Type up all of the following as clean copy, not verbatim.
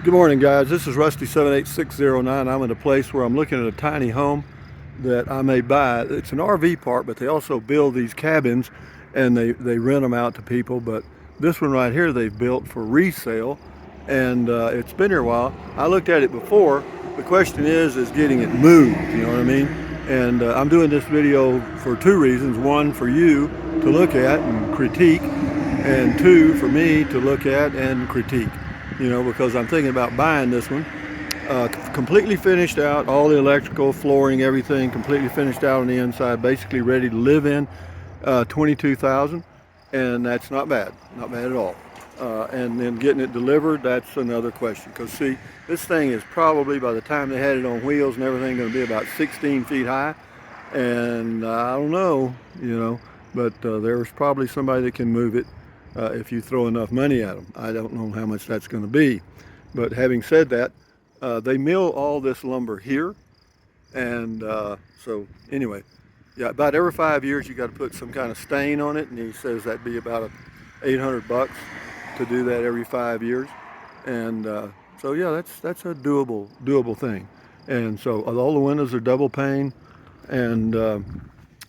Good morning, guys. This is Rusty 78609. I'm in a place where I'm looking at a tiny home that I may buy. It's an RV park, but they also build these cabins and they rent them out to people. But this one right here they've built for resale, and it's been here a while. I looked at it before. The question is getting it moved. You know what I mean? And I'm doing this video for two reasons. One, for you to look at and critique, and two, for me to look at and critique. You know, because I'm thinking about buying this one. Completely finished out, all the electrical, flooring, everything completely finished out on the inside, basically ready to live in. 22,000, and that's not bad at all. And then getting it delivered, that's another question. Because see, this thing is probably, by the time they had it on wheels and everything, going to be about 16 feet high. And I don't know, you know, but there's probably somebody that can move it. If you throw enough money at them. I don't know how much that's going to be. But having said that, they mill all this lumber here. And so anyway, yeah, about every 5 years you got to put some kind of stain on it. And he says that'd be about $800 to do that every 5 years. And so yeah, that's a doable thing. And so all the windows are double pane. And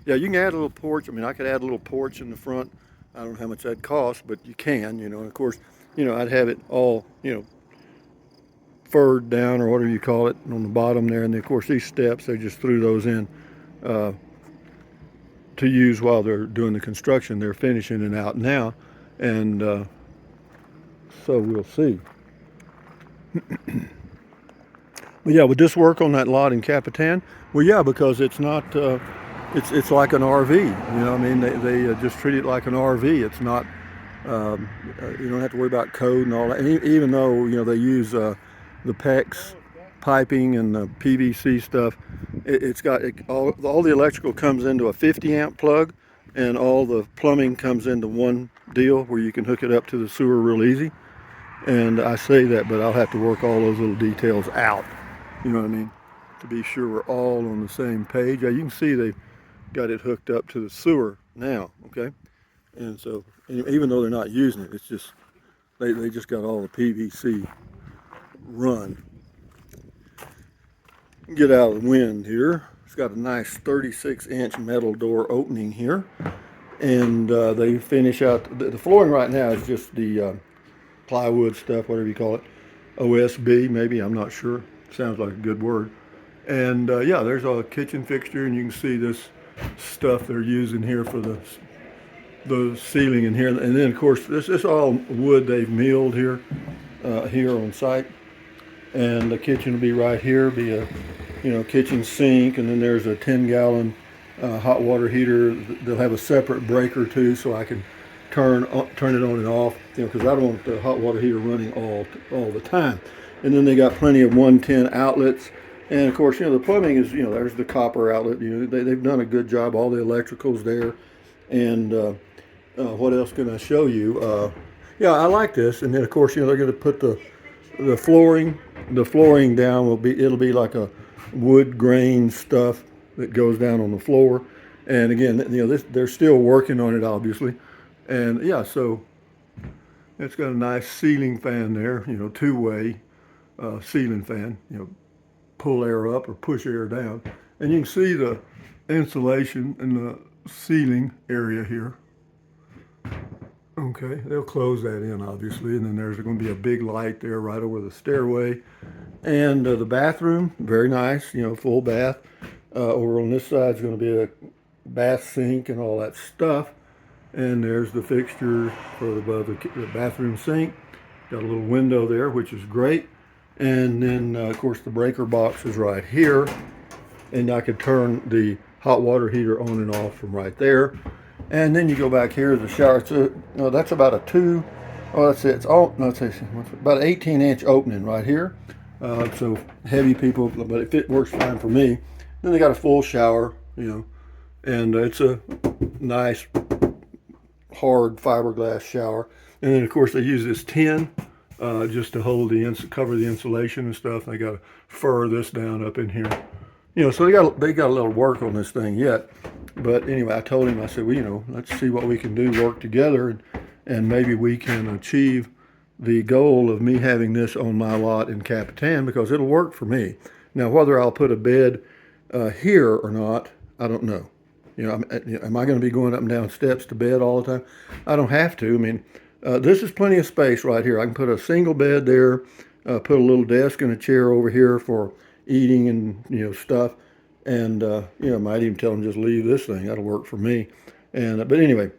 yeah, you can add a little porch. I mean, I could add a little porch in the front. I don't know how much that costs, but you can, you know. And of course, you know, I'd have it all, you know, furred down or whatever you call it on the bottom there. And then, of course, these steps, they just threw those in to use while they're doing the construction. They're finishing it out now. And so we'll see. But yeah, would this work on that lot in Capitan? Well, yeah, because it's not... It's like an RV, you know. I mean, they just treat it like an RV. It's not, you don't have to worry about code and all that. And even though, you know, they use the PEX piping and the PVC stuff, it's got all the electrical comes into a 50 amp plug, and all the plumbing comes into one deal where you can hook it up to the sewer real easy. And I say that, but I'll have to work all those little details out. You know what I mean? To be sure we're all on the same page. Yeah, you can see they got it hooked up to the sewer now, okay? And so even though they're not using it, it's just they just got all the PVC run. Get out of the wind here. It's got a nice 36-inch metal door opening here, and they finish out the flooring right now is just the plywood stuff, whatever you call it, OSB maybe, I'm not sure. Sounds like a good word. And yeah, there's a kitchen fixture, and you can see this stuff they're using here for the ceiling in here. And then of course this is all wood they've milled here here on site. And the kitchen will be right here, be a, you know, kitchen sink, and then there's a 10-gallon hot water heater. They'll have a separate breaker too, so I can turn it on and off, you know, because I don't want the hot water heater running all the time. And then they got plenty of 110 outlets. And of course, you know, the plumbing is, you know, there's the copper outlet. You know, they've done a good job. All the electrical's there. And what else can I show you? Yeah, I like this. And then of course, you know, they're going to put the flooring down. It'll be like a wood grain stuff that goes down on the floor. And again, you know, they're still working on it, obviously. And yeah, so it's got a nice ceiling fan there. You know, two-way ceiling fan. You know, pull air up or push air down, and you can see the insulation in the ceiling area here. Okay, they'll close that in obviously, and then there's going to be a big light there right over the stairway. And the bathroom, very nice, you know, full bath. Over on this side is going to be a bath sink and all that stuff. And there's the fixture for the bathroom sink. Got a little window there, which is great. And then, of course, the breaker box is right here. And I could turn the hot water heater on and off from right there. And then you go back here to the shower. No, that's about a that's it. It's all, no, it's about an 18-inch opening right here. So heavy people, but it works fine for me. Then they got a full shower, you know. And it's a nice, hard fiberglass shower. And then, of course, they use this tin. Just to hold cover the insulation and stuff. They got to fur this down up in here, you know. So they got a little work on this thing yet. But anyway, I told him, I said, well, you know, let's see what we can do, work together, and maybe we can achieve the goal of me having this on my lot in Capitan because it'll work for me. Now, whether I'll put a bed here or not, I don't know. Am I going to be going up and down steps to bed all the time? I don't have to. I mean, this is plenty of space right here. I can put a single bed there, put a little desk and a chair over here for eating and stuff, and might even tell them just leave this thing. That'll work for me. And but anyway,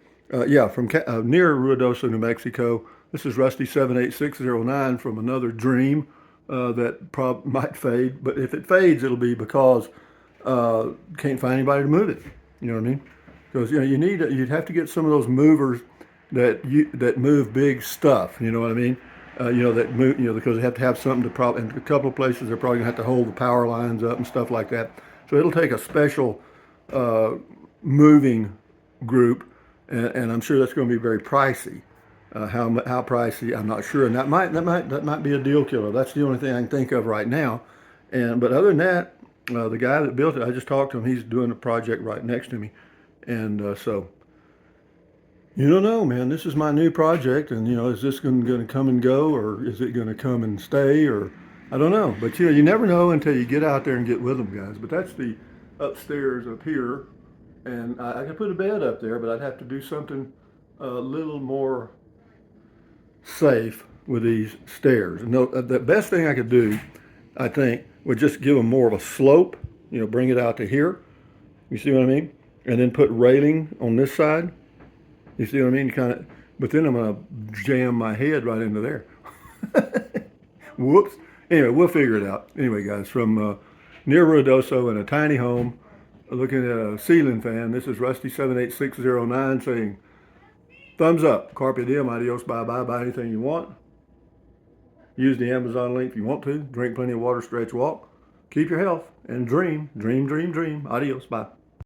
yeah, from near Ruidoso, New Mexico. This is Rusty 78609 from another dream that might fade. But if it fades, it'll be because can't find anybody to move it. You know what I mean? Because you'd have to get some of those movers that move big stuff. You know what I mean? That move. Because they have to have something to in a couple of places they're probably gonna have to hold the power lines up and stuff like that. So it'll take a special moving group, and I'm sure that's going to be very pricey. How pricey, I'm not sure, and that might be a deal killer. That's the only thing I can think of right now. But other than that, the guy that built it, I just talked to him. He's doing a project right next to me, and so you don't know, man. This is my new project, and is this going to come and go, or is it going to come and stay, or I don't know. But you never know until you get out there and get with them, guys. But that's the upstairs up here, and I could put a bed up there, but I'd have to do something a little more safe with these stairs. No, the best thing I could do, I think, would just give them more of a slope. Bring it out to here. You see what I mean? And then put railing on this side. You see what I mean? But then I'm gonna jam my head right into there. Whoops. Anyway, we'll figure it out. Anyway, guys, from near Ruidoso in a tiny home, looking at a ceiling fan. This is Rusty 78609 saying, thumbs up, carpe diem, adios, bye-bye, buy anything you want. Use the Amazon link if you want to. Drink plenty of water, stretch, walk. Keep your health, and dream, dream, dream, dream. Adios, bye.